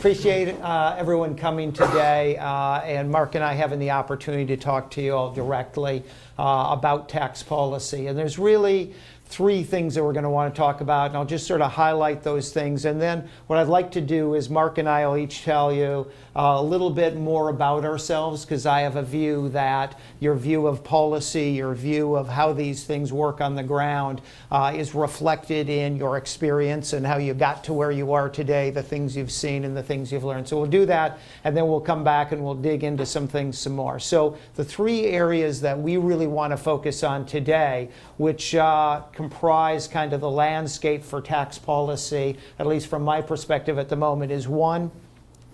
Appreciate everyone coming today, and Mark and I having the opportunity to talk to you all directly about tax policy. And there's really three things that we're going to want to talk about, and I'll just sort of highlight those things. And then what I'd like to do is Mark and I will each tell you a little bit more about ourselves, because I have a view that your view of policy, your view of how these things work on the ground is reflected in your experience and how you got to where you are today, the things you've seen and the things you've learned. So we'll do that, and then we'll come back and we'll dig into some things some more. So the three areas that we really want to focus on today, which comprise kind of the landscape for tax policy, at least from my perspective at the moment, is one,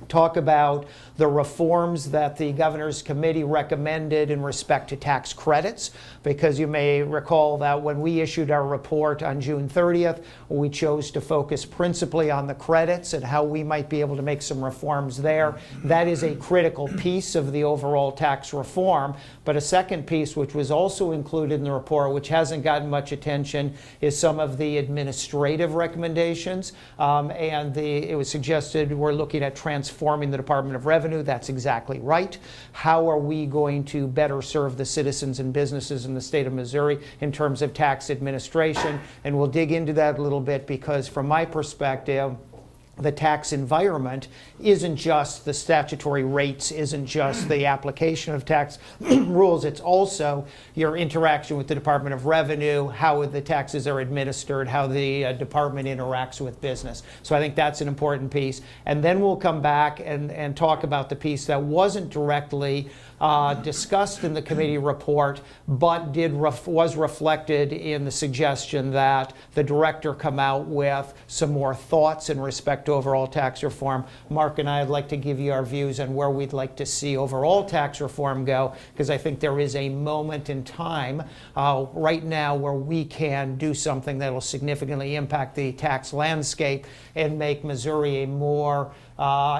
talk about the reforms that the Governor's Committee recommended in respect to tax credits, because you may recall that when we issued our report on June 30th, we chose to focus principally on the credits and how we might be able to make some reforms there. That is a critical piece of the overall tax reform. But a second piece, which was also included in the report, which hasn't gotten much attention, is some of the administrative recommendations. It was suggested we're looking at transforming the Department of Revenue. That's exactly right. How are we going to better serve the citizens and businesses in the state of Missouri in terms of tax administration? And we'll dig into that a little bit, because from my perspective, the tax environment isn't just the statutory rates, isn't just the application of tax rules. It's also your interaction with the Department of Revenue, how the taxes are administered, how the department interacts with business. So I think that's an important piece. And then we'll come back and talk about the piece that wasn't directly discussed in the committee report, but was reflected in the suggestion that the director come out with some more thoughts in respect to overall tax reform. Mark and I would like to give you our views on where we'd like to see overall tax reform go, because I think there is a moment in time right now where we can do something that will significantly impact the tax landscape and make Missouri a more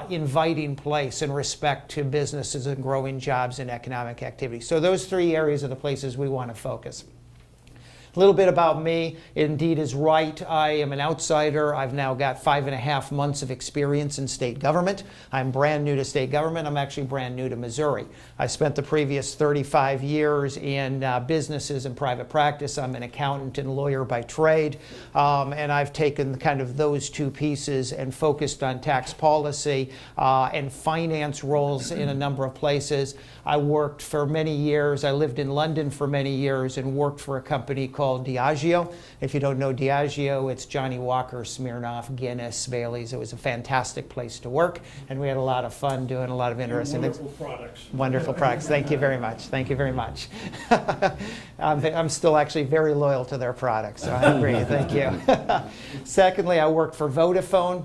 inviting place in respect to businesses and growing jobs and economic activity. So those three areas are the places we want to focus. A little bit about me. Indeed is right. I am an outsider. I've now got 5.5 months of experience in state government. I'm brand new to state government. I'm actually brand new to Missouri. I spent the previous 35 years in businesses and private practice. I'm an accountant and lawyer by trade. And I've taken kind of those two pieces and focused on tax policy and finance roles in a number of places. I worked for many years. I lived in London for many years and worked for a company called Diageo. If you don't know Diageo, it's Johnny Walker, Smirnoff, Guinness, Bailey's. It was a fantastic place to work, and we had a lot of fun doing a lot of interesting things. Wonderful products. Wonderful products. Thank you very much. Thank you very much. I'm still actually very loyal to their products, so I agree. Thank you. Secondly, I worked for Vodafone,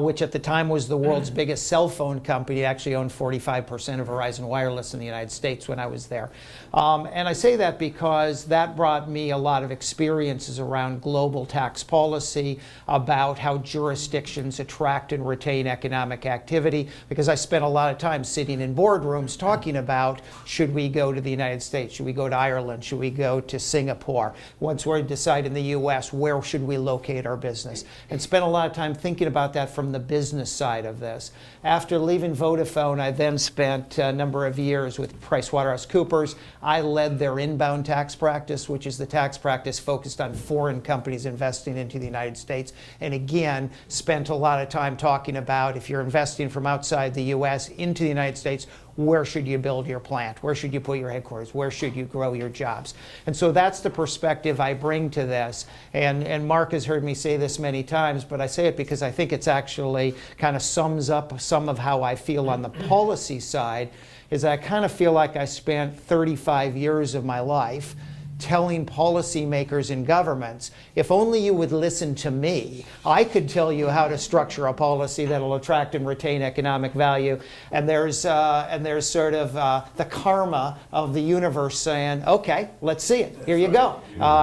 which at the time was the world's biggest cell phone company. It actually owned 45% of Verizon Wireless in the United States when I was there. And I say that because that brought me a lot of experiences around global tax policy, about how jurisdictions attract and retain economic activity, because I spent a lot of time sitting in boardrooms talking about, should we go to the United States? Should we go to Ireland? Should we go to Singapore? Once we decide in the US, where should we locate our business? And spent a lot of time thinking about that from the business side of this. After leaving Vodafone, I then spent a number of years with PricewaterhouseCoopers. I led their inbound tax practice, which is the tax practice focused on foreign companies investing into the United States. And again, spent a lot of time talking about, if you're investing from outside the US into the United States, where should you build your plant? Where should you put your headquarters? Where should you grow your jobs? And so that's the perspective I bring to this. And Mark has heard me say this many times, but I say it because I think it's actually kind of sums up some of how I feel on the policy side, is I kind of feel like I spent 35 years of my life telling policymakers and governments, if only you would listen to me, I could tell you how to structure a policy that will attract and retain economic value. And there's sort of the karma of the universe saying, okay, let's see it. Here you go.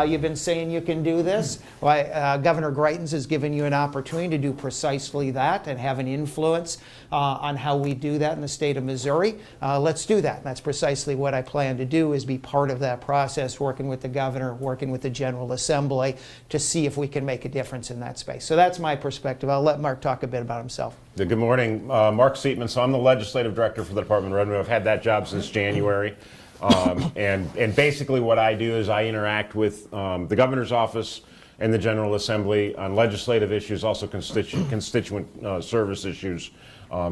You've been saying you can do this. Well, Governor Greitens has given you an opportunity to do precisely that and have an influence on how we do that in the state of Missouri. Let's do that. And that's precisely what I plan to do, is be part of that process, working with the governor, working with the General Assembly to see if we can make a difference in that space. So that's my perspective. I'll let Mark talk a bit about himself. Good morning. Mark Seatman. So I'm the legislative director for the Department of Revenue. I've had that job since January. And basically what I do is I interact with the governor's office and the General Assembly on legislative issues, also constituent service issues.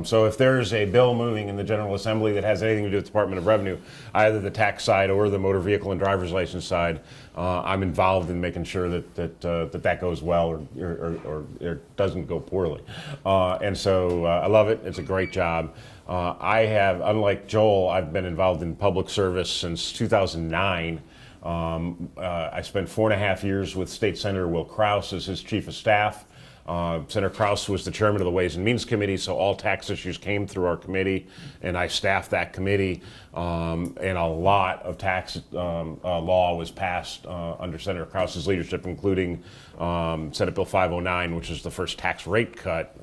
So if there's a bill moving in the General Assembly that has anything to do with the Department of Revenue, either the tax side or the motor vehicle and driver's license side, I'm involved in making sure that goes well or doesn't go poorly. And so I love it. It's a great job. I have, unlike Joel, I've been involved in public service since 2009. I spent 4.5 years with State Senator Will Kraus as his chief of staff. Senator Kraus was the chairman of the Ways and Means Committee, so all tax issues came through our committee, and I staffed that committee. And a lot of tax law was passed under Senator Kraus's leadership, including Senate Bill 509, which is the first tax rate cut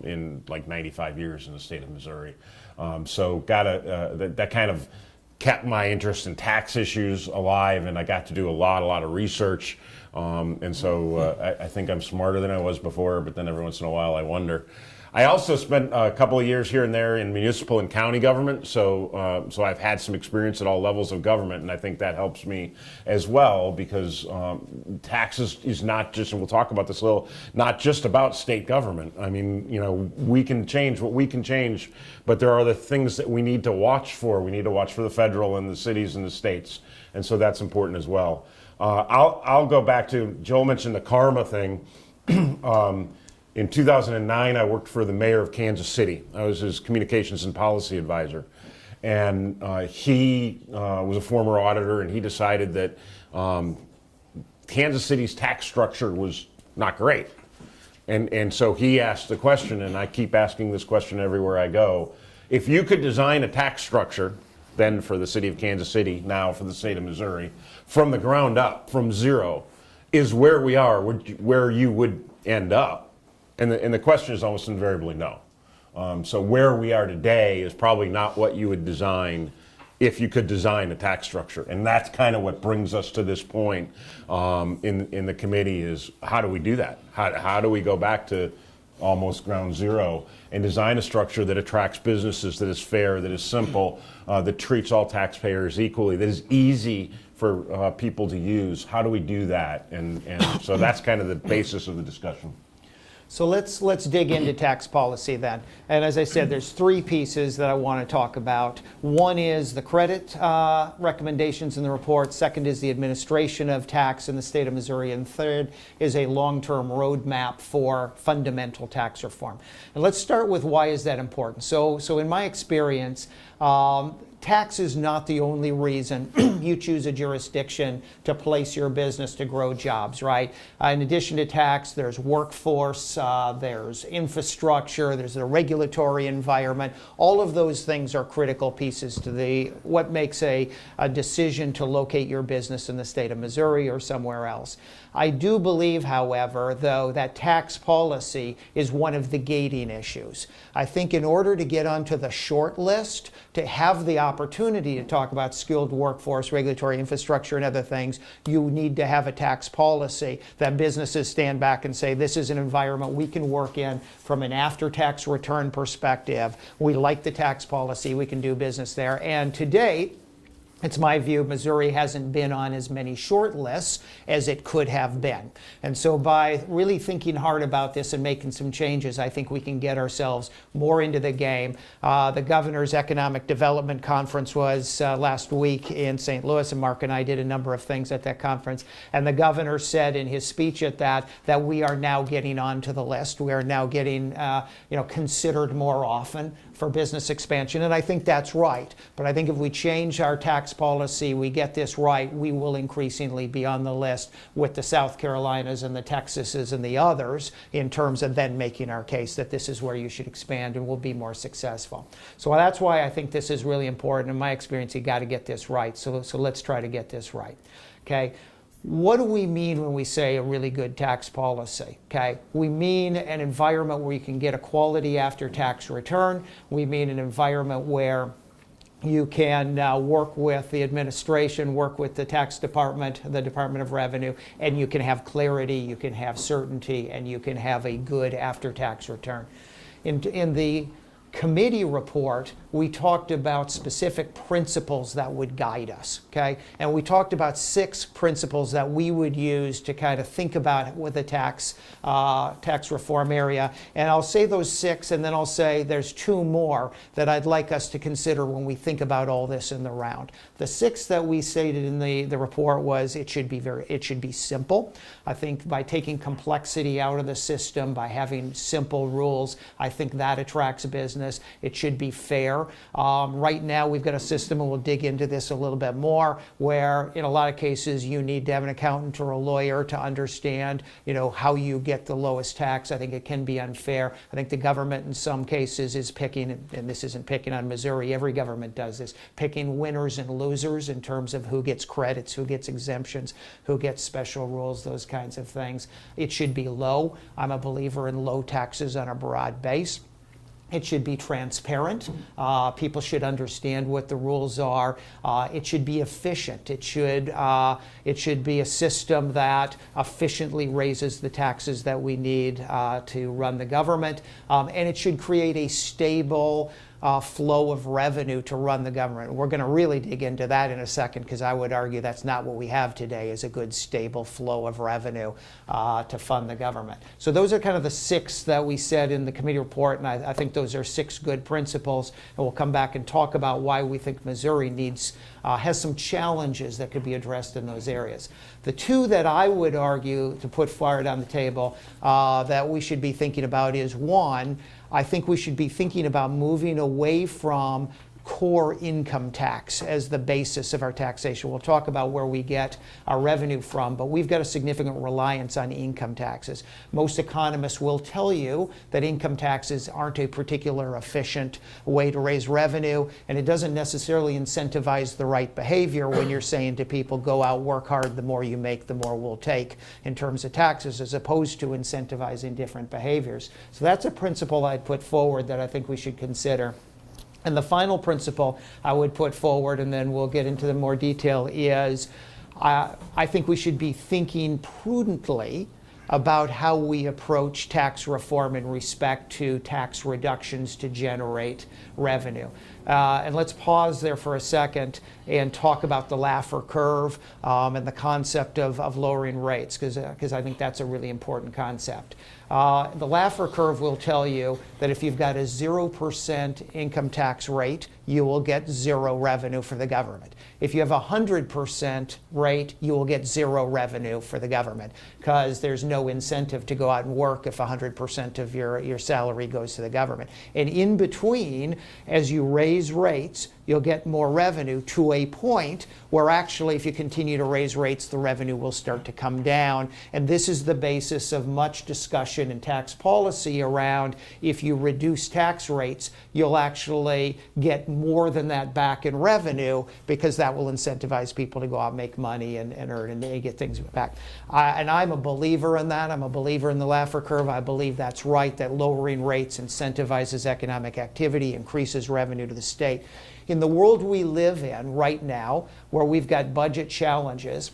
in like 95 years in the state of Missouri. So that kind of kept my interest in tax issues alive, and I got to do a lot of research. And so I think I'm smarter than I was before, but then every once in a while I wonder. I also spent a couple of years here and there in municipal and county government, so I've had some experience at all levels of government, and I think that helps me as well, because taxes is not just, and we'll talk about this a little, not just about state government. I mean, you know, we can change what we can change, but there are the things that we need to watch for. We need to watch for the federal and the cities and the states, and so that's important as well. I'll go back to, Joel mentioned the karma thing. In 2009, I worked for the mayor of Kansas City. I was his communications and policy advisor. And he was a former auditor, and he decided that Kansas City's tax structure was not great. And so he asked the question, and I keep asking this question everywhere I go: if you could design a tax structure, then for the city of Kansas City, now for the state of Missouri, from the ground up, from zero, is where we are, where you would end up? And the question is almost invariably no. So where we are today is probably not what you would design if you could design a tax structure. And that's kind of what brings us to this point in the committee, is how do we do that? How do we go back to almost ground zero and design a structure that attracts businesses, that is fair, that is simple, that treats all taxpayers equally, that is easy for people to use? How do we do that? And so that's kind of the basis of the discussion. So let's dig into tax policy then. And as I said, there's three pieces that I want to talk about. One is the credit recommendations in the report. Second is the administration of tax in the state of Missouri. And third is a long-term roadmap for fundamental tax reform. And let's start with why is that important. So in my experience, tax is not the only reason you choose a jurisdiction to place your business to grow jobs, right? In addition to tax, there's workforce, there's infrastructure, there's a regulatory environment. All of those things are critical pieces to what makes a decision to locate your business in the state of Missouri or somewhere else. I do believe, however, though, that tax policy is one of the gating issues. I think in order to get onto the short list, to have the opportunity to talk about skilled workforce, regulatory infrastructure, and other things, you need to have a tax policy that businesses stand back and say, this is an environment we can work in from an after-tax return perspective. We like the tax policy. We can do business there. And to date, it's my view Missouri hasn't been on as many short lists as it could have been. And so by really thinking hard about this and making some changes, I think we can get ourselves more into the game. The governor's economic development conference was last week in St. Louis, and Mark and I did a number of things at that conference. And the governor said in his speech at that we are now getting onto the list. We are now getting considered more often for business expansion, and I think that's right. But I think if we change our tax policy, we get this right, we will increasingly be on the list with the South Carolinas and the Texases and the others in terms of then making our case that this is where you should expand and we'll be more successful. So that's why I think this is really important. In my experience, you got to get this right. So let's try to get this right. Okay. What do we mean when we say a really good tax policy? Okay, we mean an environment where you can get a quality after-tax return. We mean an environment where You can work with the administration, work with the tax department, the Department of Revenue, and you can have clarity, you can have certainty, and you can have a good after-tax return. In the committee report, we talked about specific principles that would guide us, okay? And we talked about 6 principles that we would use to kind of think about with the tax reform area. And I'll say those 6, and then I'll say there's 2 more that I'd like us to consider when we think about all this in the round. The 6 that we stated in the report was it should be simple. I think by taking complexity out of the system, by having simple rules, I think that attracts business. It should be fair. Right now we've got a system, and we'll dig into this a little bit more, where in a lot of cases you need to have an accountant or a lawyer to understand, how you get the lowest tax. I think it can be unfair. I think the government in some cases is picking, and this isn't picking on Missouri, every government does this, picking winners and losers in terms of who gets credits, who gets exemptions, who gets special rules, those kinds of things. It should be low. I'm a believer in low taxes on a broad base. It should be transparent. People should understand what the rules are. It should be efficient. It should be a system that efficiently raises the taxes that we need to run the government. And it should create a stable flow of revenue to run the government. We're going to really dig into that in a second, because I would argue that's not what we have today, is a good stable flow of revenue to fund the government. So those are kind of the 6 that we said in the committee report, and I think those are 6 good principles, and we'll come back and talk about why we think Missouri has some challenges that could be addressed in those areas. The 2 that I would argue to put forward on the table that we should be thinking about is, 1, I think we should be thinking about moving away from core income tax as the basis of our taxation. We'll talk about where we get our revenue from, but we've got a significant reliance on income taxes. Most economists will tell you that income taxes aren't a particular efficient way to raise revenue, and it doesn't necessarily incentivize the right behavior when you're saying to people, go out, work hard, the more you make, the more we'll take in terms of taxes, as opposed to incentivizing different behaviors. So that's a principle I'd put forward that I think we should consider. And the final principle I would put forward, and then we'll get into the more detail, is I think we should be thinking prudently about how we approach tax reform in respect to tax reductions to generate revenue. And let's pause there for a second and talk about the Laffer curve and the concept of lowering rates, because I think that's a really important concept. The Laffer curve will tell you that if you've got a 0% income tax rate, you will get 0 revenue for the government. If you have a 100% rate, you will get 0 revenue for the government, because there's no incentive to go out and work if 100% of your salary goes to the government. And in between, as you raise rates, you'll get more revenue to a point where actually, if you continue to raise rates, the revenue will start to come down. And this is the basis of much discussion in tax policy around, if you reduce tax rates, you'll actually get more than that back in revenue, because that will incentivize people to go out and make money and earn and get things back. And I'm a believer in that. I'm a believer in the Laffer curve. I believe that's right, that lowering rates incentivizes economic activity, increases revenue to the state. In the world we live in right now, where we've got budget challenges,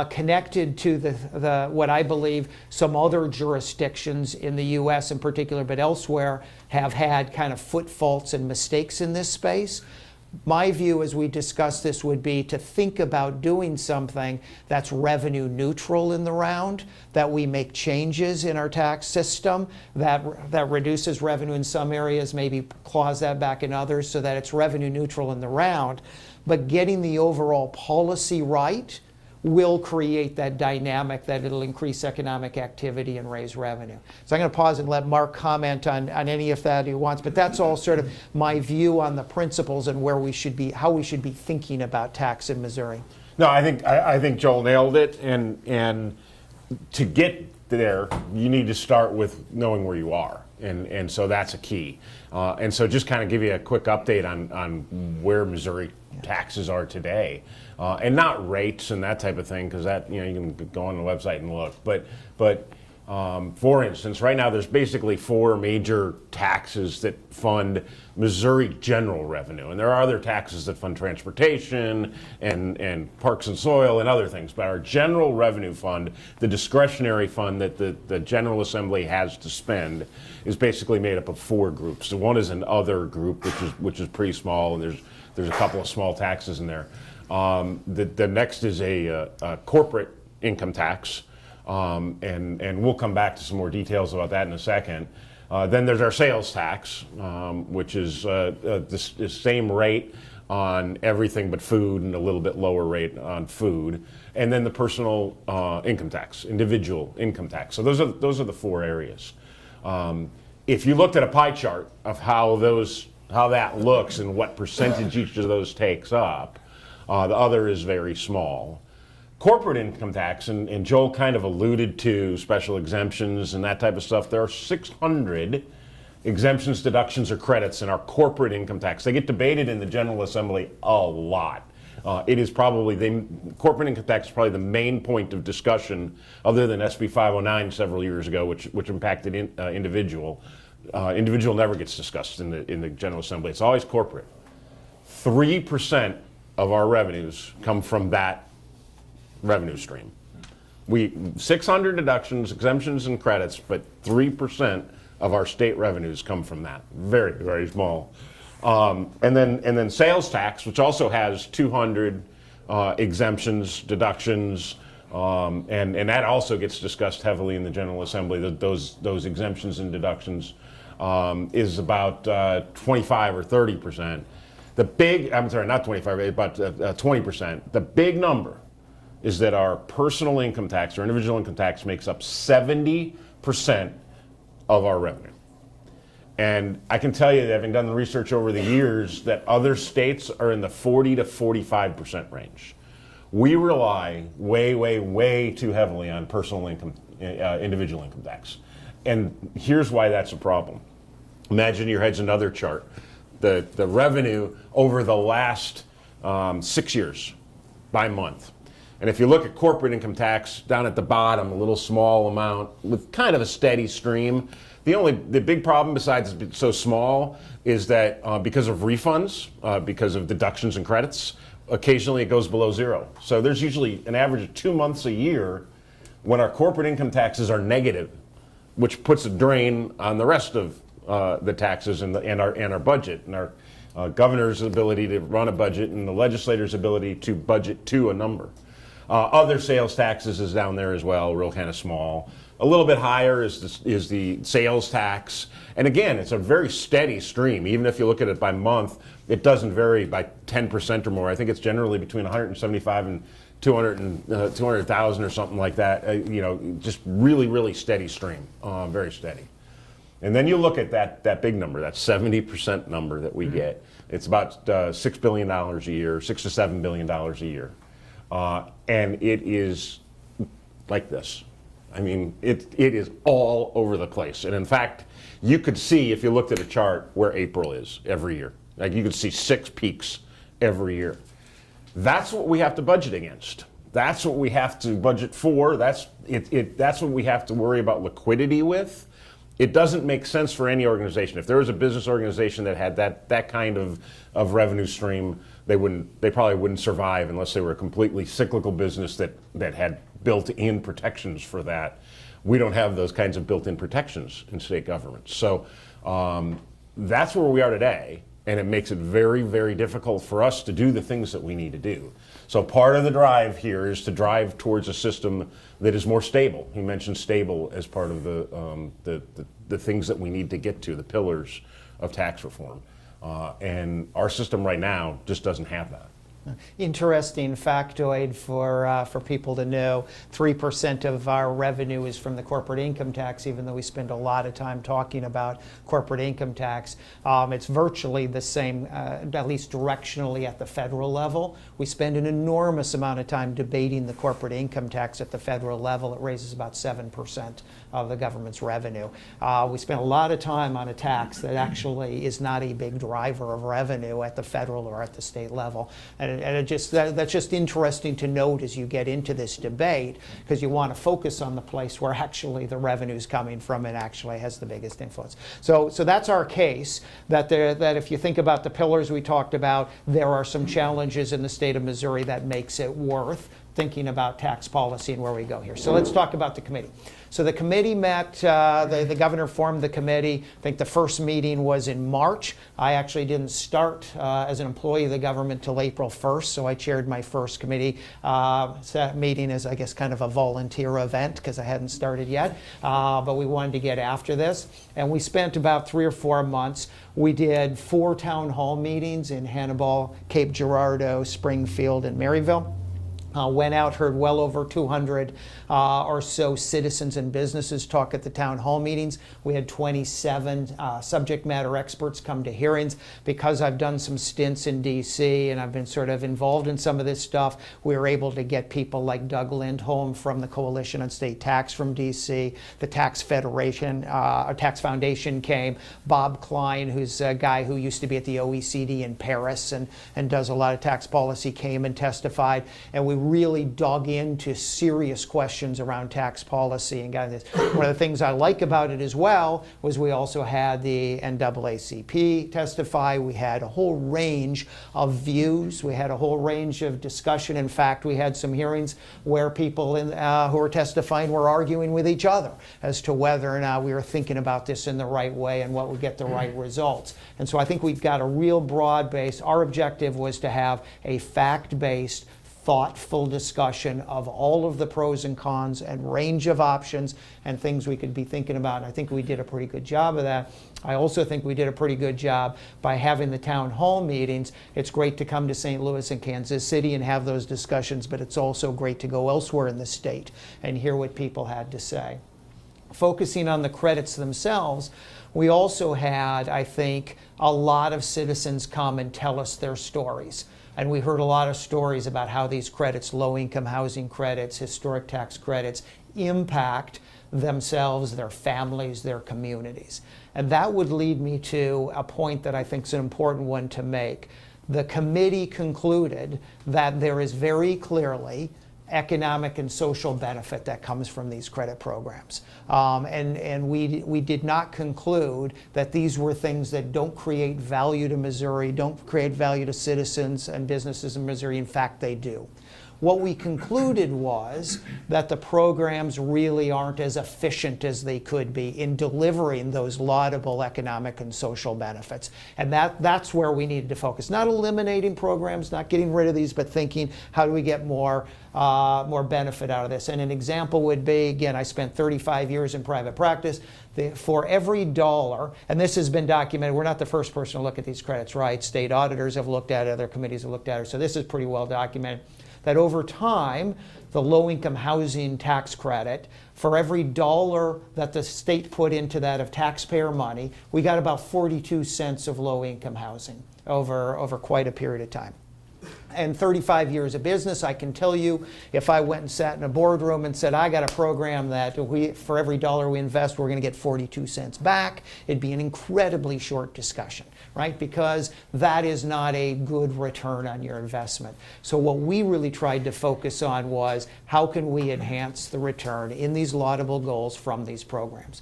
connected to the what I believe some other jurisdictions in the U.S. in particular, but elsewhere, have had kind of foot faults and mistakes in this space. My view as we discuss this would be to think about doing something that's revenue neutral in the round, that we make changes in our tax system that reduces revenue in some areas, maybe claws that back in others, so that it's revenue neutral in the round. But getting the overall policy right will create that dynamic that it'll increase economic activity and raise revenue. So I'm going to pause and let Mark comment on any of that he wants, but that's all sort of my view on the principles and where we should be, how we should be thinking about tax in Missouri. No, I think Joel nailed it, and to get there, you need to start with knowing where you are, and so that's a key. And so just kind of give you a quick update on where Missouri taxes are today, and not rates and that type of thing, because that, you can go on the website and look, but For instance, right now there's basically 4 major taxes that fund Missouri general revenue, and there are other taxes that fund transportation and parks and soil and other things. But our general revenue fund, the discretionary fund that the General Assembly has to spend, is basically made up of 4 groups. So one is an other group, which is pretty small, and there's a couple of small taxes in there. The next is a corporate income tax. And we'll come back to some more details about that in a second. Then there's our sales tax, which is the same rate on everything but food and a little bit lower rate on food. And then the personal income tax, individual income tax. So those are the 4 areas. If you looked at a pie chart of how that looks and what percentage each of those takes up, the other is very small. Corporate income tax, and Joel kind of alluded to special exemptions and that type of stuff. There are 600 exemptions, deductions, or credits in our corporate income tax. They get debated in the General Assembly a lot. It is probably, corporate income tax is probably the main point of discussion, other than SB 509 several years ago, which impacted individual. Individual never gets discussed in the General Assembly. It's always corporate. 3% of our revenues come from that revenue stream. 600 deductions, exemptions, and credits, but 3% of our state revenues come from that. Very, very small. And then sales tax, which also has 200 exemptions, deductions, and that also gets discussed heavily in the General Assembly. Those exemptions and deductions is about 25 or 30%. I'm sorry, not 25, but 20%. The big number is that our personal income tax or individual income tax makes up 70% of our revenue. And I can tell you, having done the research over the years, that other states are in the 40 to 45% range. We rely way, way, way too heavily on personal income, individual income tax. And here's why that's a problem. Imagine your head's another chart. The revenue over the last 6 years by month. And if you look at corporate income tax down at the bottom, a little small amount with kind of a steady stream. The big problem, besides it's so small, is that because of refunds, because of deductions and credits, occasionally it goes below 0. So there's usually an average of 2 months a year when our corporate income taxes are negative, which puts a drain on the rest of the taxes and our budget and our governor's ability to run a budget and the legislator's ability to budget to a number. Other sales taxes is down there as well, real kind of small. A little bit higher is the sales tax. And again, it's a very steady stream. Even if you look at it by month, it doesn't vary by 10% or more. I think it's generally between 175 and 200,000 or something like that. Just really, really steady stream, very steady. And then you look at that big number, that 70% number that we get. It's about $6 billion a year, $6 to $7 billion a year. And it is like this. I mean, it is all over the place. And in fact, you could see, if you looked at a chart, where April is every year. Like, you could see 6 peaks every year. That's what we have to budget against. That's what we have to budget for. That's what we have to worry about liquidity with. It doesn't make sense for any organization. If there was a business organization that had that kind of revenue stream, they probably wouldn't survive unless they were a completely cyclical business that had built-in protections for that. We don't have those kinds of built-in protections in state governments. So that's where we are today, and it makes it very, very difficult for us to do the things that we need to do. So part of the drive here is to drive towards a system that is more stable. He mentioned stable as part of the things that we need to get to, the pillars of tax reform. And our system right now just doesn't have that. Interesting factoid for people to know. 3% of our revenue is from the corporate income tax, even though we spend a lot of time talking about corporate income tax. It's virtually the same, at least directionally at the federal level. We spend an enormous amount of time debating the corporate income tax at the federal level. It raises about 7% of the government's revenue. We spend a lot of time on a tax that actually is not a big driver of revenue at the federal or at the state level. And And that's just interesting to note as you get into this debate, because you want to focus on the place where actually the revenue is coming from and actually has the biggest influence. So that's our case, that if you think about the pillars we talked about, there are some challenges in the state of Missouri that makes it worth thinking about tax policy and where we go here. So let's talk about the committee. So the committee met, the governor formed the committee. I think the first meeting was in March. I actually didn't start as an employee of the government till April 1st, so I chaired my first committee meeting as, I guess, kind of a volunteer event because I hadn't started yet. But we wanted to get after this. And we spent about 3 or 4 months. We did 4 town hall meetings in Hannibal, Cape Girardeau, Springfield, and Maryville. Went out, heard well over 200 or so citizens and businesses talk at the town hall meetings. We had 27 subject matter experts come to hearings. Because I've done some stints in D.C. and I've been sort of involved in some of this stuff, we were able to get people like Doug Lindholm from the Coalition on State Tax from D.C., the Tax Federation, or Tax Foundation came, Bob Klein, who's a guy who used to be at the OECD in Paris and does a lot of tax policy, came and testified, and we really dug into serious questions around tax policy and got this. One of the things I like about it as well was we also had the NAACP testify. We had a whole range of views. We had a whole range of discussion. In fact, we had some hearings where people who were testifying were arguing with each other as to whether or not we were thinking about this in the right way and what would get the right results. And so I think we've got a real broad base. Our objective was to have a fact-based, thoughtful discussion of all of the pros and cons and range of options and things we could be thinking about. And I think we did a pretty good job of that. I also think we did a pretty good job by having the town hall meetings. It's great to come to St. Louis and Kansas City and have those discussions, but it's also great to go elsewhere in the state and hear what people had to say. Focusing on the credits themselves, we also had, I think, a lot of citizens come and tell us their stories. And we heard a lot of stories about how these credits, low-income housing credits, historic tax credits, impact themselves, their families, their communities. And that would lead me to a point that I think is an important one to make. The committee concluded that there is very clearly economic and social benefit that comes from these credit programs. And we did not conclude that these were things that don't create value to Missouri, don't create value to citizens and businesses in Missouri. In fact, they do. What we concluded was that the programs really aren't as efficient as they could be in delivering those laudable economic and social benefits. And that's where we needed to focus. Not eliminating programs, not getting rid of these, but thinking, how do we get more benefit out of this? And an example would be, again, I spent 35 years in private practice. For every dollar, and this has been documented, we're not the first person to look at these credits, right? State auditors have looked at it, other committees have looked at it, so this is pretty well documented. That over time, the low-income housing tax credit, for every dollar that the state put into that of taxpayer money, we got about 42 cents of low-income housing over quite a period of time. And 35 years of business, I can tell you, if I went and sat in a boardroom and said, I got a program that for every dollar we invest, we're going to get 42 cents back, it'd be an incredibly short discussion, right? Because that is not a good return on your investment. So what we really tried to focus on was, how can we enhance the return in these laudable goals from these programs?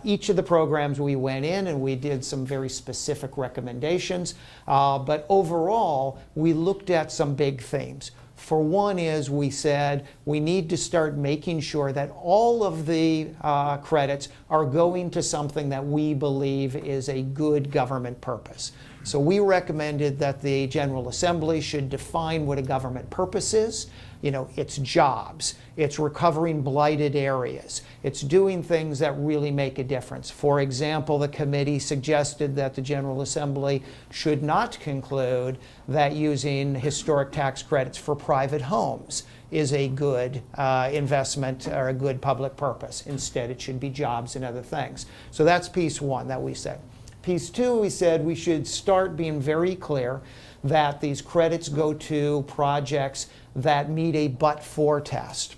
Each of the programs we went in and we did some very specific recommendations, but overall we looked at some big themes. For one is, we said we need to start making sure that all of the credits are going to something that we believe is a good government purpose. So we recommended that the General Assembly should define what a government purpose is. You know, it's jobs, it's recovering blighted areas, it's doing things that really make a difference. For example, the committee suggested that the General Assembly should not conclude that using historic tax credits for private homes is a good investment or a good public purpose. Instead, it should be jobs and other things. So that's piece one that we said. Piece two, we said we should start being very clear that these credits go to projects that meet a but-for test.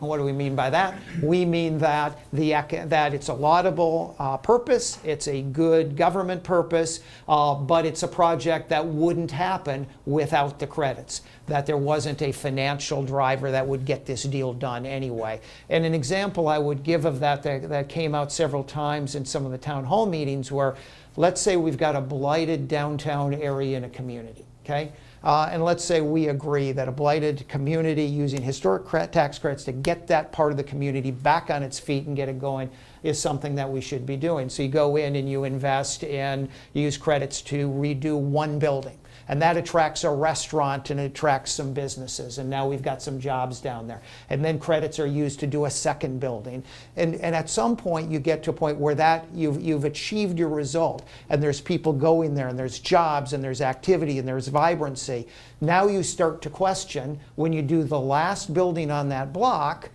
And what do we mean by that? We mean that that it's a laudable purpose, it's a good government purpose, but it's a project that wouldn't happen without the credits, that there wasn't a financial driver that would get this deal done anyway. And an example I would give of that came out several times in some of the town hall meetings where, let's say we've got a blighted downtown area in a community, okay? And let's say we agree that a blighted community using historic tax credits to get that part of the community back on its feet and get it going is something that we should be doing. So you go in and you invest in, you use credits to redo one building. And that attracts a restaurant and it attracts some businesses. And now we've got some jobs down there. And then credits are used to do a second building. And at some point you get to a point where that you've achieved your result. And there's people going there and there's jobs and there's activity and there's vibrancy. Now you start to question, when you do the last building on that block,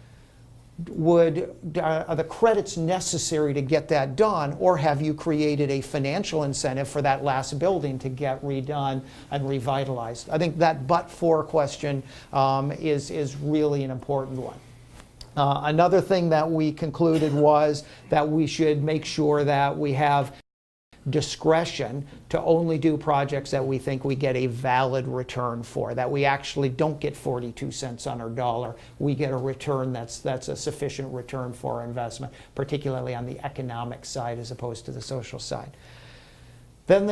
are the credits necessary to get that done, or have you created a financial incentive for that last building to get redone and revitalized? I think that but-for question is really an important one. Another thing that we concluded was that we should make sure that we have discretion to only do projects that we think we get a valid return for, that we actually don't get 42 cents on our dollar. We get a return that's a sufficient return for our investment, particularly on the economic side as opposed to the social side. Then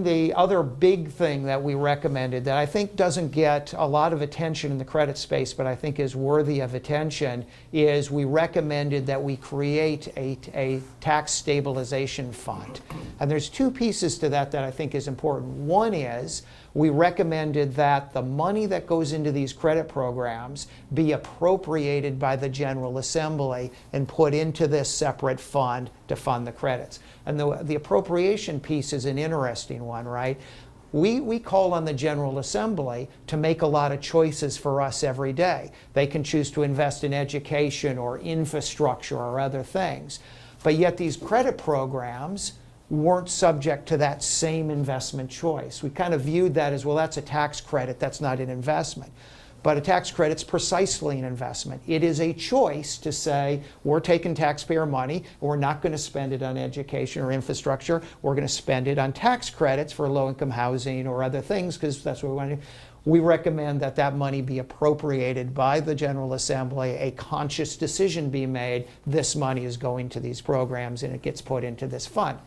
the other big thing that we recommended that I think doesn't get a lot of attention in the credit space, but I think is worthy of attention, is we recommended that we create a tax stabilization fund. And there's two pieces to that I think is important. One is we recommended that the money that goes into these credit programs be appropriated by the General Assembly and put into this separate fund to fund the credits. And the appropriation piece is an interesting one, right? We call on the General Assembly to make a lot of choices for us every day. They can choose to invest in education or infrastructure or other things. But yet these credit programs weren't subject to that same investment choice. We kind of viewed that as, well, that's a tax credit, that's not an investment. But a tax credit's precisely an investment. It is a choice to say, we're taking taxpayer money, we're not going to spend it on education or infrastructure, we're going to spend it on tax credits for low-income housing or other things, because that's what we want to do. We recommend that that money be appropriated by the General Assembly, a conscious decision be made, this money is going to these programs and it gets put into this fund.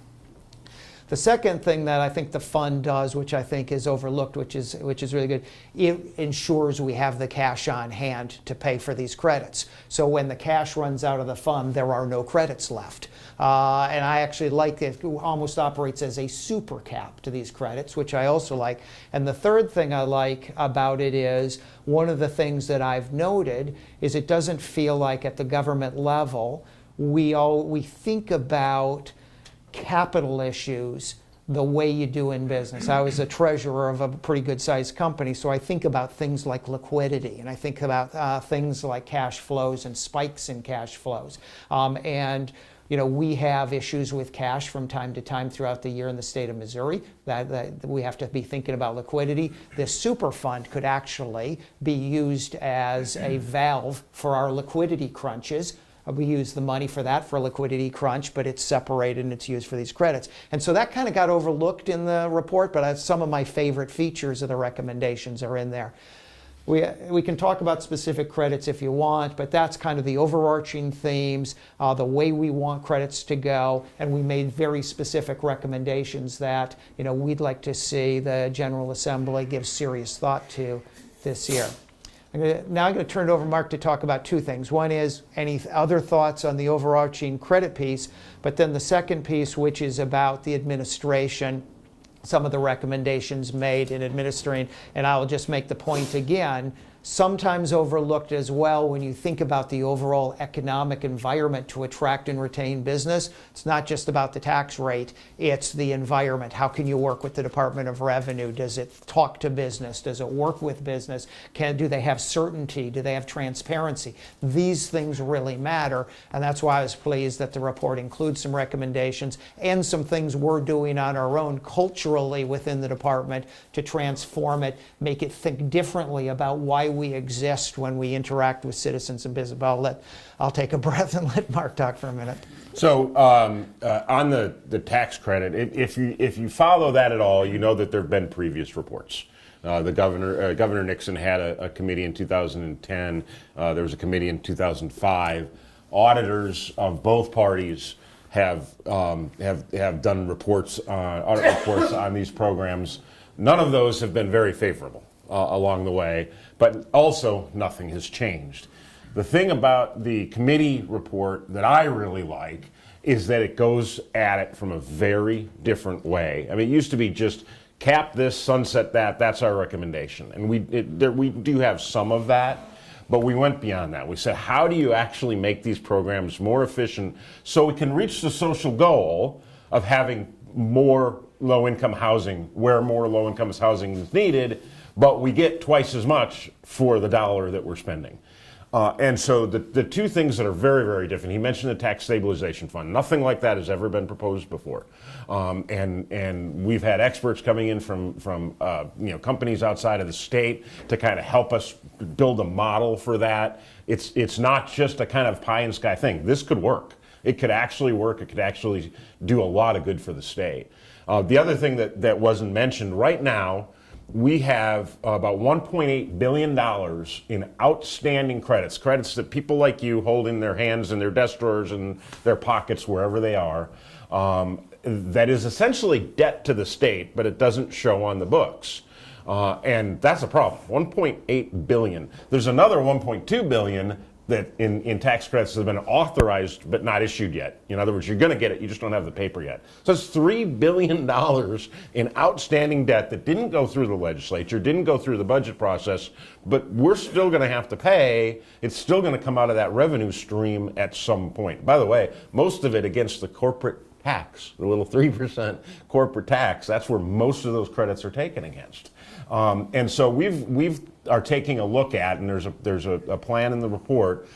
The second thing that I think the fund does, which I think is overlooked, which is really good, it ensures we have the cash on hand to pay for these credits. So when the cash runs out of the fund, there are no credits left. And I actually like it. It almost operates as a super cap to these credits, which I also like. And the third thing I like about it is, one of the things that I've noted is it doesn't feel like at the government level we think about capital issues the way you do in business. I was a treasurer of a pretty good sized company, so I think about things like liquidity, and I think about things like cash flows and spikes in cash flows. And you know, we have issues with cash from time to time throughout the year in the state of Missouri that we have to be thinking about liquidity. This super fund could actually be used as a valve for our liquidity crunches. We use the money for that for a liquidity crunch, but it's separated and it's used for these credits. And so that kind of got overlooked in the report, but some of my favorite features of the recommendations are in there. We can talk about specific credits if you want, but that's kind of the overarching themes, the way we want credits to go, and we made very specific recommendations that, you know, we'd like to see the General Assembly give serious thought to this year. Now I'm going to turn it over to Mark to talk about two things. One is any other thoughts on the overarching credit piece, but then the second piece, which is about the administration, some of the recommendations made in administering, and I'll just make the point again, sometimes overlooked as well when you think about the overall economic environment to attract and retain business. It's not just about the tax rate, it's the environment. How can you work with the Department of Revenue? Does it talk to business? Does it work with business? Do they have certainty? Do they have transparency? These things really matter, and that's why I was pleased that the report includes some recommendations and some things we're doing on our own culturally within the department to transform it, make it think differently about why we exist when we interact with citizens and business. But I'll take a breath and let Mark talk for a minute. So on the tax credit, if you follow that at all, you know that there have been previous reports. The Governor Nixon had a committee in 2010. There was a committee in 2005. Auditors of both parties have done audit reports on these programs. None of those have been very favorable along the way, but also nothing has changed. The thing about the committee report that I really like is that it goes at it from a very different way. I mean, it used to be just cap this, sunset that, that's our recommendation. And we do have some of that, but we went beyond that. We said, how do you actually make these programs more efficient so we can reach the social goal of having more low-income housing where more low-income housing is needed, but we get twice as much for the dollar that we're spending. And so the two things that are very, very different, he mentioned the tax stabilization fund. Nothing like that has ever been proposed before. And we've had experts coming in from companies outside of the state to kind of help us build a model for that. It's not just a kind of pie in the sky thing. This could work. It could actually work. It could actually do a lot of good for the state. The other thing that wasn't mentioned right now, we have about $1.8 billion in outstanding credits that people like you hold in their hands in their desk drawers and their pockets, wherever they are, that is essentially debt to the state, but it doesn't show on the books. And that's a problem. 1.8 billion. There's another 1.2 billion that in tax credits that have been authorized but not issued yet. In other words, you're going to get it, you just don't have the paper yet. So it's $3 billion in outstanding debt that didn't go through the legislature, didn't go through the budget process, but we're still going to have to pay. It's still going to come out of that revenue stream at some point. By the way, most of it against the corporate tax, the little 3% corporate tax. That's where most of those credits are taken against. And so we are taking a look at, and there's a plan in the report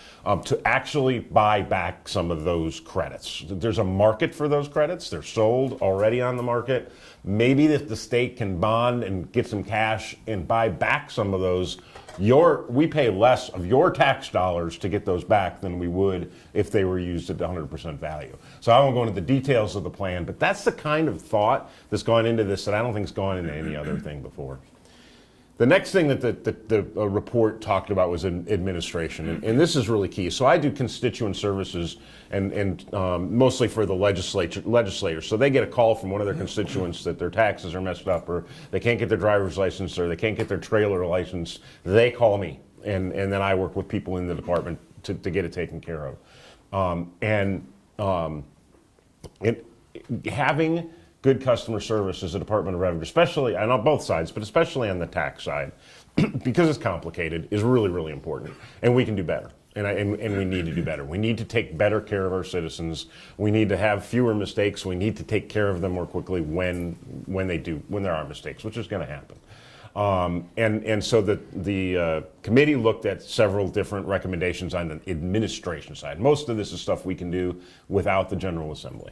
to actually buy back some of those credits. There's a market for those credits. They're sold already on the market. Maybe if the state can bond and get some cash and buy back some of those, we pay less of your tax dollars to get those back than we would if they were used at 100% value. So I won't go into the details of the plan, but that's the kind of thought that's gone into this that I don't think's gone into any other thing before. The next thing that the report talked about was administration, and this is really key. So I do constituent services, and mostly for the legislators. So they get a call from one of their constituents that their taxes are messed up, or they can't get their driver's license, or they can't get their trailer license. They call me, and then I work with people in the department to get it taken care of. Having good customer service as a Department of Revenue, especially, and on both sides, but especially on the tax side, because it's complicated, is really, really important. And we can do better. And we need to do better. We need to take better care of our citizens. We need to have fewer mistakes. We need to take care of them more quickly when there are mistakes, which is going to happen. And so the committee looked at several different recommendations on the administration side. Most of this is stuff we can do without the General Assembly.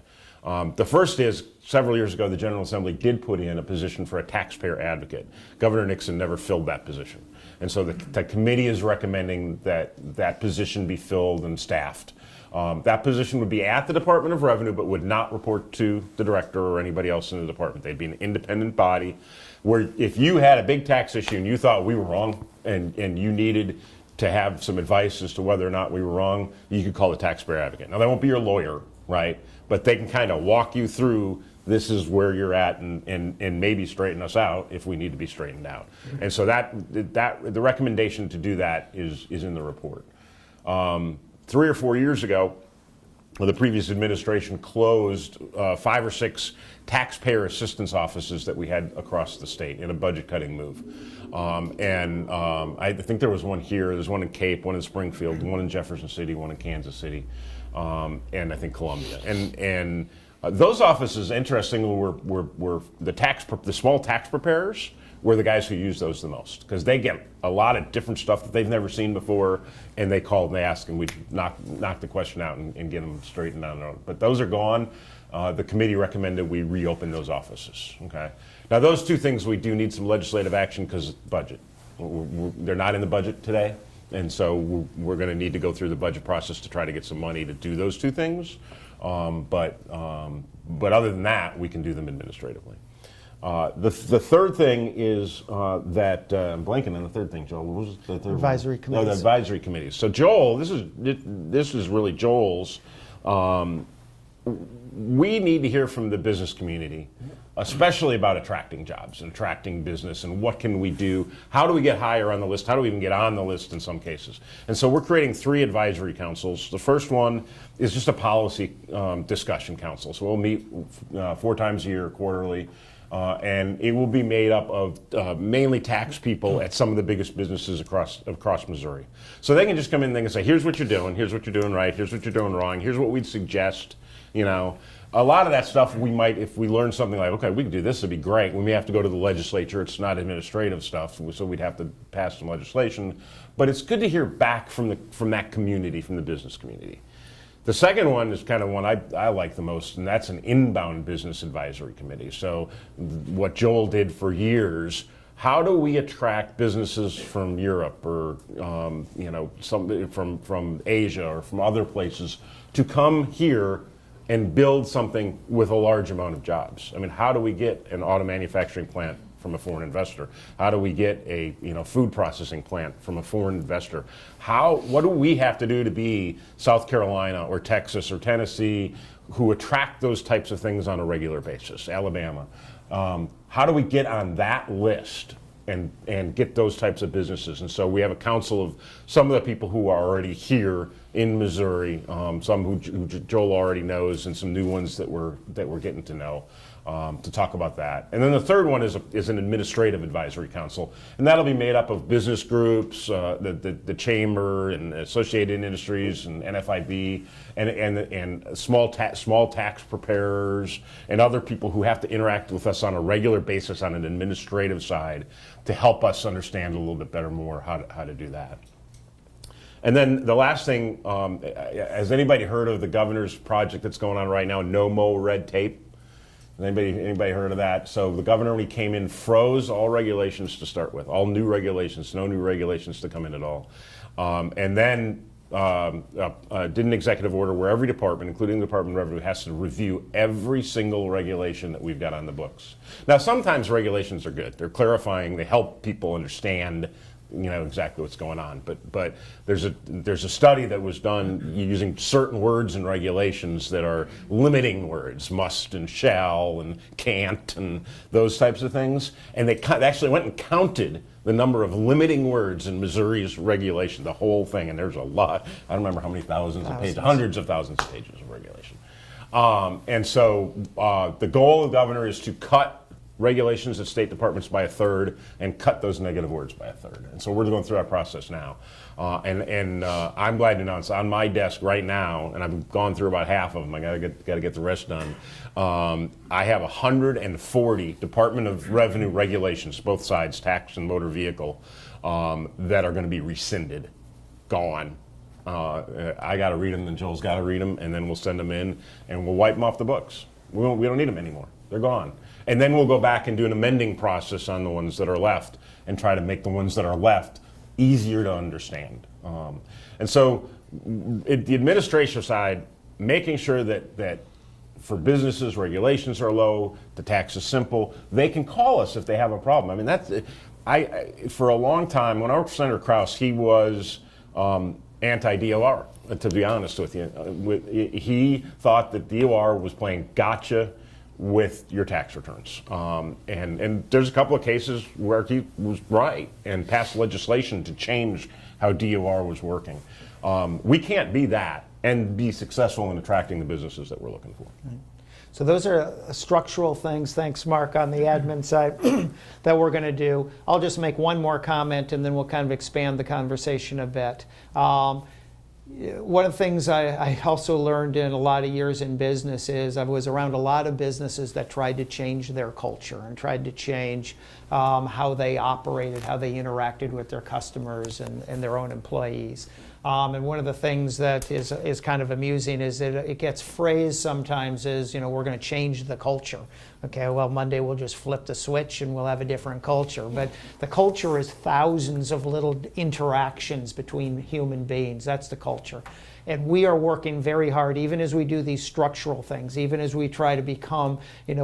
The first is, several years ago, the General Assembly did put in a position for a taxpayer advocate. Governor Nixon never filled that position. And so the committee is recommending that position be filled and staffed. That position would be at the Department of Revenue, but would not report to the director or anybody else in the department. They'd be an independent body where if you had a big tax issue and you thought we were wrong and you needed to have some advice as to whether or not we were wrong, you could call the taxpayer advocate. Now, they won't be your lawyer, right? But they can kind of walk you through, this is where you're at, and maybe straighten us out if we need to be straightened out. And so the recommendation to do that is in the report. 3 or 4 years ago, the previous administration closed 5 or 6 taxpayer assistance offices that we had across the state in a budget cutting move. I think there was one here, there's one in Cape, one in Springfield, one in Jefferson City, one in Kansas City, and I think Columbia. And those offices, interestingly, were the small tax preparers were the guys who use those the most, because they get a lot of different stuff that they've never seen before, and they call and they ask, and we knock the question out and get them straightened out. But those are gone. The committee recommended we reopen those offices. Okay. Now, those two things, we do need some legislative action because budget. They're not in the budget today, and so we're going to need to go through the budget process to try to get some money to do those two things. But other than that, we can do them administratively. The third thing is that I'm blanking on the third thing, Joel. What was the third Advisory one? committees. No, the advisory committees. So Joel, this is really Joel's. We need to hear from the business community, especially about attracting jobs and attracting business and what can we do? How do we get higher on the list? How do we even get on the list in some cases? And so we're creating 3 advisory councils. The first one is just a policy discussion council. So we'll meet 4 times a year, quarterly. And it will be made up of mainly tax people at some of the biggest businesses across Missouri. So they can just come in and they can say, here's what you're doing right, here's what you're doing wrong, here's what we'd suggest. You know, a lot of that stuff we might, if we learn something like, okay, we can do this, it'd be great. We may have to go to the legislature. It's not administrative stuff, so we'd have to pass some legislation. But it's good to hear back from that community, from the business community. The second one is kind of one I like the most, and that's an inbound business advisory committee. So what Joel did for years, how do we attract businesses from Europe or some from Asia or from other places to come here and build something with a large amount of jobs? I mean, how do we get an auto manufacturing plant from a foreign investor? How do we get a food processing plant from a foreign investor? What do we have to do to be South Carolina or Texas or Tennessee, who attract those types of things on a regular basis? Alabama. How do we get on that list and get those types of businesses? And so we have a council of some of the people who are already here in Missouri, some who Joel already knows, and some new ones that we're getting to know, to talk about that. And then the third one is an administrative advisory council, and that'll be made up of business groups, the chamber and Associated Industries and NFIB, and small tax preparers and other people who have to interact with us on a regular basis on an administrative side to help us understand a little bit better more how to do that. And then the last thing, has anybody heard of the governor's project that's going on right now, No Mo Red Tape? Has anybody heard of that? So the governor, when he came in, froze all regulations to start with, all new regulations, no new regulations to come in at all. And then did an executive order where every department, including the Department of Revenue, has to review every single regulation that we've got on the books. Now, sometimes regulations are good. They're clarifying, they help people understand exactly what's going on. But there's a study that was done using certain words and regulations that are limiting words, must and shall and can't and those types of things. And they actually went and counted the number of limiting words in Missouri's regulation, the whole thing. And there's a lot. I don't remember how many thousands of pages, hundreds of thousands of pages of regulation. And so the goal of the governor is to cut regulations at state departments by 1/3 and cut those negative words by 1/3. And so we're going through that process now. And I'm glad to announce on my desk right now, and I've gone through about half of them, I got to get the rest done. I have 140 Department of Revenue regulations, both sides, tax and motor vehicle, that are going to be rescinded, gone. I got to read them, and Joel's got to read them, and then we'll send them in, and we'll wipe them off the books. We don't need them anymore. They're gone. And then we'll go back and do an amending process on the ones that are left and try to make the ones that are left easier to understand. And so the administration side, making sure that for businesses, regulations are low, the tax is simple, they can call us if they have a problem. I mean, for a long time, when I worked for Senator Krause, he was anti-DOR, to be honest with you. He thought that DOR was playing gotcha with your tax returns. And there's a couple of cases where he was right and passed legislation to change how DOR was working. We can't be that and be successful in attracting the businesses that we're looking for. Right. So those are structural things, thanks Mark, on the admin side that we're going to do. I'll just make one more comment and then we'll kind of expand the conversation a bit. One of the things I also learned in a lot of years in business is I was around a lot of businesses that tried to change their culture and tried to change how they operated, how they interacted with their customers and their own employees. And one of the things that is kind of amusing is that it gets phrased sometimes as, we're going to change the culture. Okay, well, Monday we'll just flip the switch and we'll have a different culture. But the culture is thousands of little interactions between human beings. That's the culture. And we are working very hard, even as we do these structural things, even as we try to become,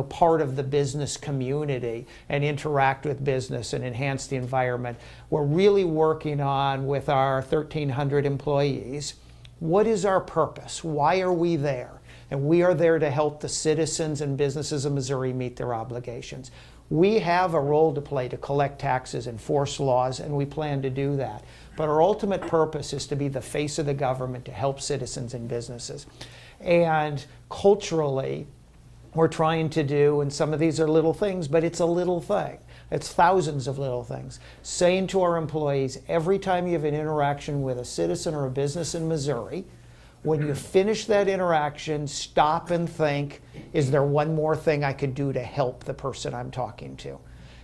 part of the business community and interact with business and enhance the environment. We're really working on, with our 1,300 employees, what is our purpose? Why are we there? And we are there to help the citizens and businesses of Missouri meet their obligations. We have a role to play to collect taxes, enforce laws, and we plan to do that. But our ultimate purpose is to be the face of the government to help citizens and businesses. And culturally, we're trying to do, and some of these are little things, but it's a little thing. It's thousands of little things. Saying to our employees, every time you have an interaction with a citizen or a business in Missouri, when you finish that interaction, stop and think, is there one more thing I could do to help the person I'm talking to?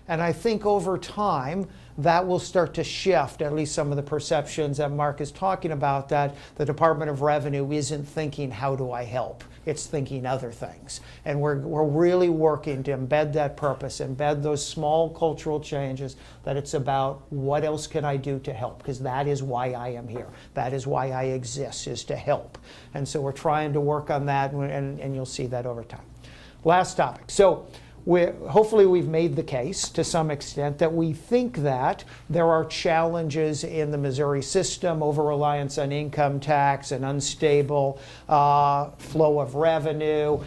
And I think over time, that will start to shift, at least some of the perceptions that Mark is talking about, that the Department of Revenue isn't thinking, how do I help? It's thinking other things. And we're really working to embed that purpose, embed those small cultural changes, that it's about what else can I do to help? Because that is why I am here. That is why I exist, is to help. And so we're trying to work on that, and you'll see that over time. Last topic. So hopefully we've made the case to some extent that we think that there are challenges in the Missouri system, over-reliance on income tax, an unstable flow of revenue,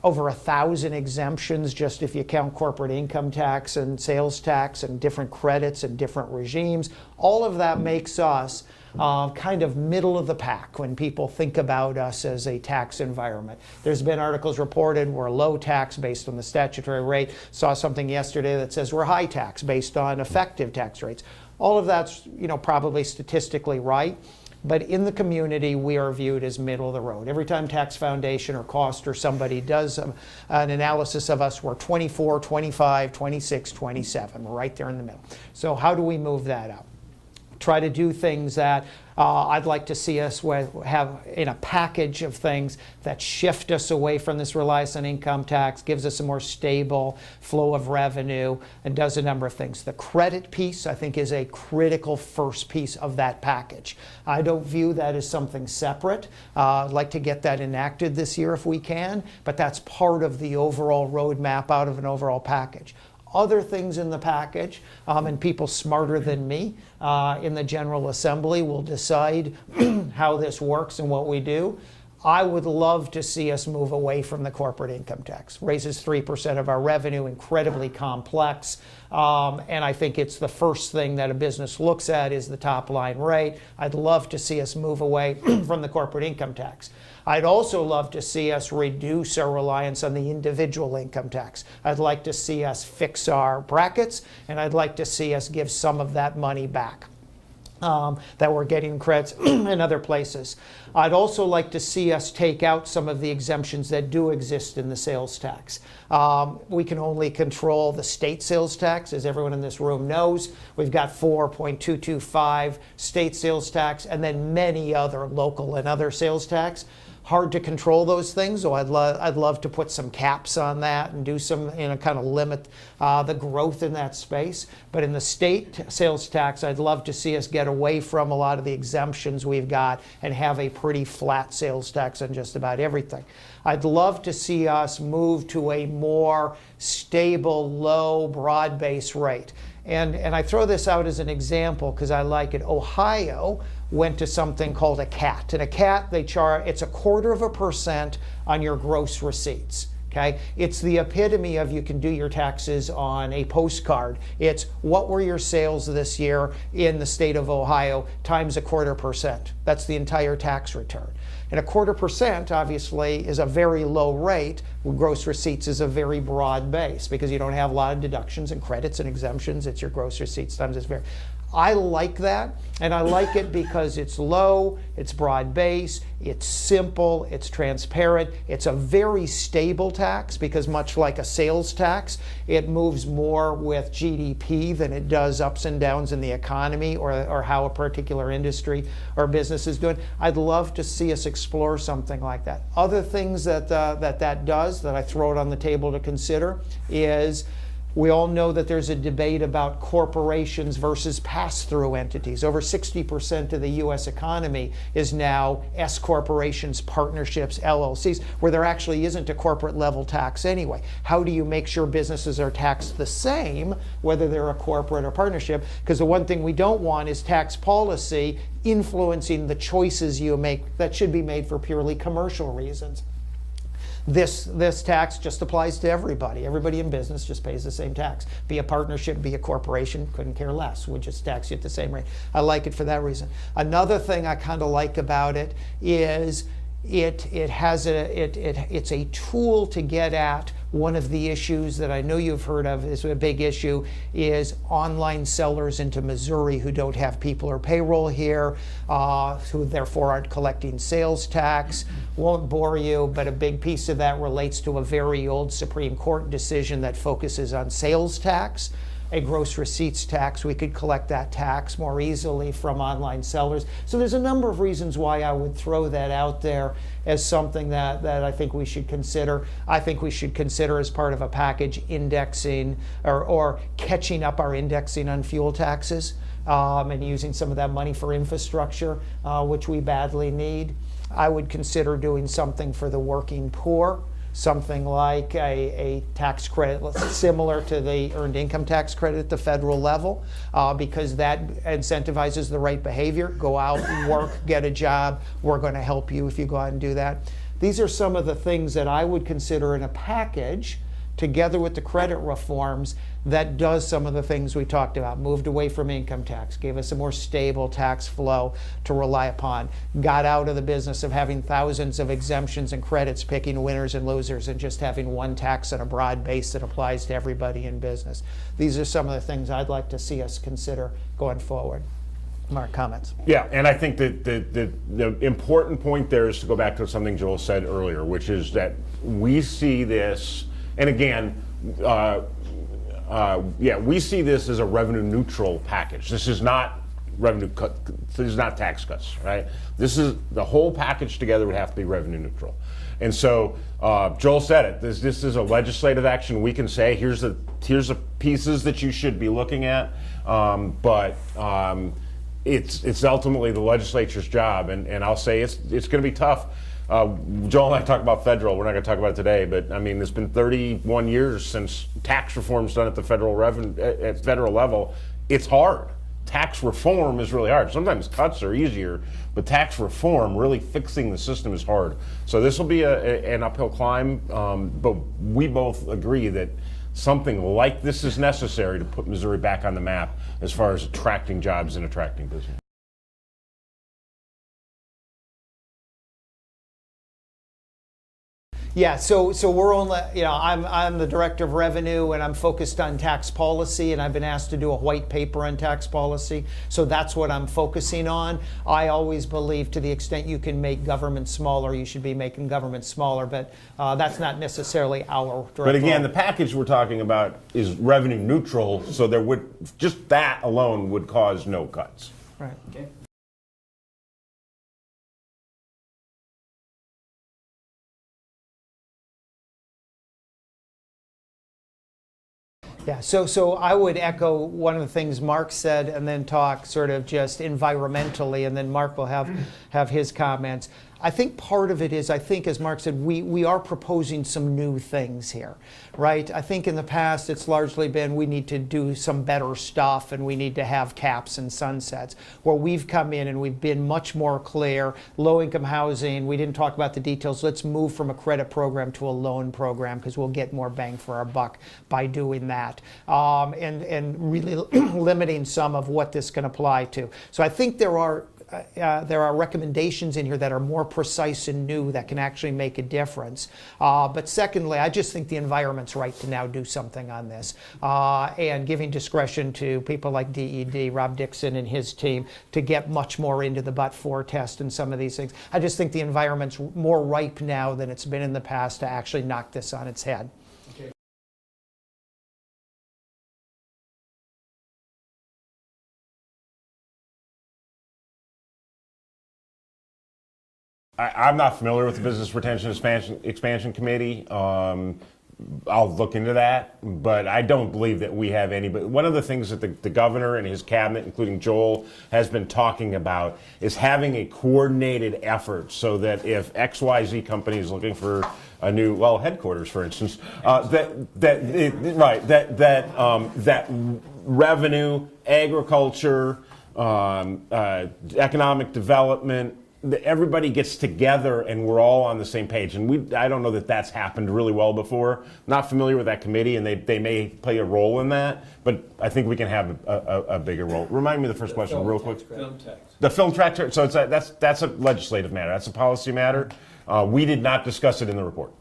over 1,000 exemptions just if you count corporate income tax and sales tax and different credits and different regimes. All of that makes us kind of middle of the pack when people think about us as a tax environment. There's been articles reported we're low tax based on the statutory rate. Saw something yesterday that says we're high tax based on effective tax rates. All of that's probably statistically right. But in the community, we are viewed as middle of the road. Every time Tax Foundation or Cost or somebody does an analysis of us, we're 24, 25, 26, 27. We're right there in the middle. So how do we move that up? Try to do things that I'd like to see us have in a package of things that shift us away from this reliance on income tax, gives us a more stable flow of revenue, and does a number of things. The credit piece, I think, is a critical first piece of that package. I don't view that as something separate. I'd like to get that enacted this year if we can, but that's part of the overall roadmap out of an overall package. Other things in the package, and people smarter than me in the General Assembly will decide how this works and what we do. I would love to see us move away from the corporate income tax. Raises 3% of our revenue, incredibly complex, and I think it's the first thing that a business looks at is the top line rate. I'd love to see us move away from the corporate income tax. I'd also love to see us reduce our reliance on the individual income tax. I'd like to see us fix our brackets, and I'd like to see us give some of that money back that we're getting credits in other places. I'd also like to see us take out some of the exemptions that do exist in the sales tax. We can only control the state sales tax, as everyone in this room knows. We've got 4.225 state sales tax, and then many other local and other sales tax. Hard to control those things, so I'd love to put some caps on that and do some, kind of limit the growth in that space. But in the state sales tax, I'd love to see us get away from a lot of the exemptions we've got and have a pretty flat sales tax on just about everything. I'd love to see us move to a more stable, low, broad-based rate. And I throw this out as an example because I like it. Ohio went to something called a CAT. And a CAT, it's 1/4% on your gross receipts. Okay? It's the epitome of you can do your taxes on a postcard. It's what were your sales this year in the state of Ohio times 1/4%. That's the entire tax return. And 1/4%, obviously, is a very low rate. Gross receipts is a very broad base because you don't have a lot of deductions and credits and exemptions. It's your gross receipts times it's very. I like that, and I like it because it's low, it's broad-based, it's simple, it's transparent, it's a very stable tax because much like a sales tax, it moves more with GDP than it does ups and downs in the economy or how a particular industry or business is doing. I'd love to see us explore something like that. Other things that that does that I throw it on the table to consider is we all know that there's a debate about corporations versus pass-through entities. Over 60% of the U.S. economy is now S corporations, partnerships, LLCs, where there actually isn't a corporate level tax anyway. How do you make sure businesses are taxed the same, whether they're a corporate or partnership? Because the one thing we don't want is tax policy influencing the choices you make that should be made for purely commercial reasons. This tax just applies to everybody. Everybody in business just pays the same tax. Be a partnership, be a corporation, couldn't care less. We'd just tax you at the same rate. I like it for that reason. Another thing I kind of like about it is it's a tool to get at one of the issues that I know you've heard of is a big issue is online sellers into Missouri who don't have people or payroll here, who therefore aren't collecting sales tax. Won't bore you, but a big piece of that relates to a very old Supreme Court decision that focuses on sales tax. A gross receipts tax, we could collect that tax more easily from online sellers. So there's a number of reasons why I would throw that out there as something that I think we should consider. I think we should consider as part of a package indexing or catching up our indexing on fuel taxes and using some of that money for infrastructure, which we badly need. I would consider doing something for the working poor. Something like a tax credit similar to the earned income tax credit at the federal level, because that incentivizes the right behavior. Go out, work, get a job. We're going to help you if you go out and do that. These are some of the things that I would consider in a package together with the credit reforms that does some of the things we talked about. Moved away from income tax, gave us a more stable tax flow to rely upon, got out of the business of having thousands of exemptions and credits, picking winners and losers, and just having one tax on a broad base that applies to everybody in business. These are some of the things I'd like to see us consider going forward. Mark, comments? Yeah, and I think that the important point there is to go back to something Joel said earlier, which is that we see this, and again, we see this as a revenue neutral package. This is not revenue cut. This is not tax cuts, right? This is the whole package together would have to be revenue neutral. And so Joel said it. This is a legislative action. We can say here's the pieces that you should be looking at, but it's ultimately the legislature's job. And I'll say it's going to be tough. Joel and I talk about federal. We're not going to talk about it today, but I mean, it's been 31 years since tax reform's done at the federal level. It's hard. Tax reform is really hard. Sometimes cuts are easier, but tax reform, really fixing the system, is hard. So this will be an uphill climb, but we both agree that something like this is necessary to put Missouri back on the map as far as attracting jobs and attracting business. Yeah, so we're only, I'm the director of revenue and I'm focused on tax policy, and I've been asked to do a white paper on tax policy. So that's what I'm focusing on. I always believe to the extent you can make government smaller, you should be making government smaller, but that's not necessarily our direct But again, role. the package we're talking about is revenue neutral, so there would, just that alone would cause no cuts. Right. Okay. Yeah, so I would echo one of the things Mark said and then talk sort of just environmentally, and then Mark will have his comments. I think part of it is, I think, as Mark said, we are proposing some new things here, right? I think in the past it's largely been we need to do some better stuff and we need to have caps and sunsets. Where we've come in and we've been much more clear, low-income housing, we didn't talk about the details, let's move from a credit program to a loan program because we'll get more bang for our buck by doing that. And really limiting some of what this can apply to. So I think there are there are recommendations in here that are more precise and new that can actually make a difference. But secondly, I just think the environment's right to now do something on this, and giving discretion to people like DED, Rob Dixon and his team, to get much more into the but-for test and some of these things. I just think the environment's more ripe now than it's been in the past to actually knock this on its head. I'm not familiar with the Business Retention Expansion Committee. I'll look into that, but I don't believe that we have any. But one of the things that the governor and his cabinet, including Joel, has been talking about is having a coordinated effort so that if XYZ company is looking for a new, headquarters, for instance, that revenue, agriculture, economic development, everybody gets together and we're all on the same page. And I don't know that that's happened really well before. Not familiar with that committee, and they may play a role in that, but I think we can have a bigger role. Remind me of the first question real quick. Film tax. The film tax. So that's a legislative matter. That's a policy matter. We did not discuss it in the report.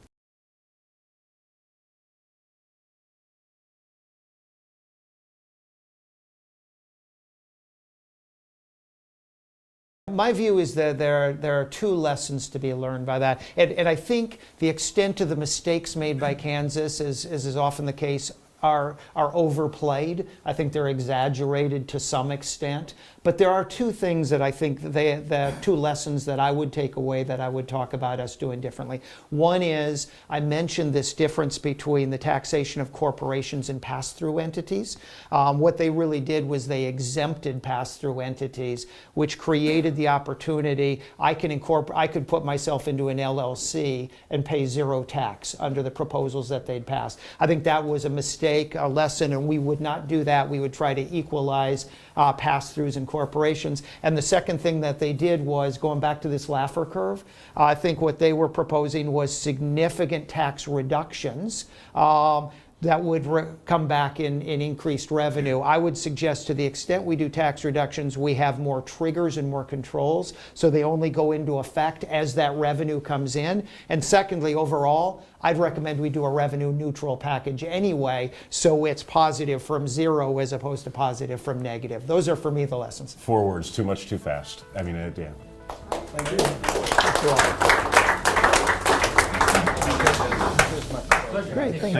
My view is that there are two lessons to be learned by that. And I think the extent of the mistakes made by Kansas, as is often the case, are overplayed. I think they're exaggerated to some extent. But there are two things that I think the two lessons that I would take away that I would talk about us doing differently. One is, I mentioned this difference between the taxation of corporations and pass-through entities. What they really did was they exempted pass-through entities, which created the opportunity. I could put myself into an LLC and pay zero tax under the proposals that they'd passed. I think that was a mistake, a lesson, and we would not do that. We would try to equalize pass-throughs and corporations. And the second thing that they did was, going back to this Laffer curve, I think what they were proposing was significant tax reductions that would come back in increased revenue. I would suggest, to the extent we do tax reductions, we have more triggers and more controls, so they only go into effect as that revenue comes in. And secondly, overall, I'd recommend we do a revenue neutral package anyway, so it's positive from zero as opposed to positive from negative. Those are, for me, the lessons. 4 words, too much, too fast. I mean, yeah. Thank you. Great, thank you.